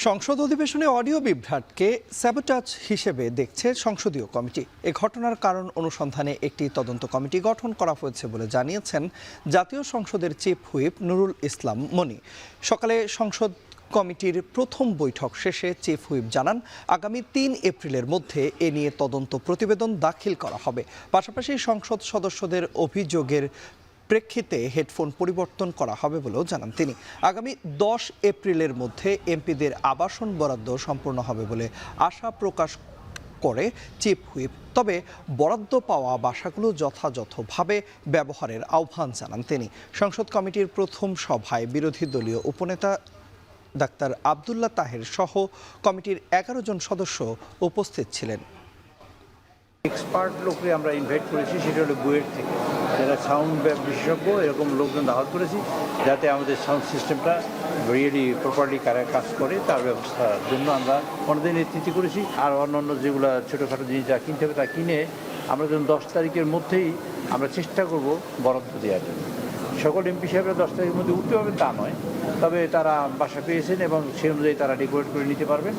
সংসদ অধিবেশনে audio বিভ্রাটকে sabotage হিসেবে দেখছে সংসদীয় কমিটি। এ ঘটনার কারণ অনুসন্ধানে একটি তদন্ত কমিটি গঠন করা হয়েছে বলে জানিয়েছেন জাতীয় সংসদের চিফ হুইপ নুরুল ইসলাম মনি। সকালে সংসদ কমিটির প্রথম বৈঠক শেষে চিফ হুইপ জানান, আগামী ৩ এপ্রিলের মধ্যে এ নিয়ে তদন্ত প্রতিবেদন দাখিল করা হবে। পাশাপাশি সংসদ সদস্যদের অভিযোগের প্রেক্ষিতে হেডফোন পরিবর্তন করা হবে বলেও জানান তিনি। আগামী ১০ এপ্রিলের মধ্যে এমপিদের আবাসন বরাদ্দ সম্পূর্ণ হবে বলে আশা প্রকাশ করে চিফ হুইপ। তবে বরাদ্দ পাওয়া বাসাগুলো যথাযথভাবে ব্যবহারের আহ্বান জানান তিনি। সংসদ কমিটির প্রথম সভায় বিরোধী দলীয় উপনেতা ডাক্তার আবদুল্লাহ তাহের সহ কমিটির ১১ জন সদস্য উপস্থিত ছিলেন। এক্সপার্ট লোককে আমরা ইনভাইট করেছি, সেটা হলো বুয়েট থেকে, যারা সাউন্ড বিশেষজ্ঞ এরকম লোকজন দাওয়াত করেছি, যাতে আমাদের সাউন্ড সিস্টেমটা রিয়েলি প্রপারলি কাজ করে তার ব্যবস্থার জন্য আমরা অনেকদিন নেতৃত্ব করেছি। আর অন্যান্য যেগুলো ছোটোখাটো জিনিস যা কিনতে হবে তা কিনে আমরা যেন ১০ তারিখের মধ্যেই আমরা চেষ্টা করব বরাদ্দ দেওয়ার জন্য। সকল এমপি সাহেবরা 10 তারিখের মধ্যে উঠতে পারবেন তা নয়, তবে তারা বাসা পেয়েছেন এবং সেই অনুযায়ী তারা ডেকোরেট করে নিতে পারবেন।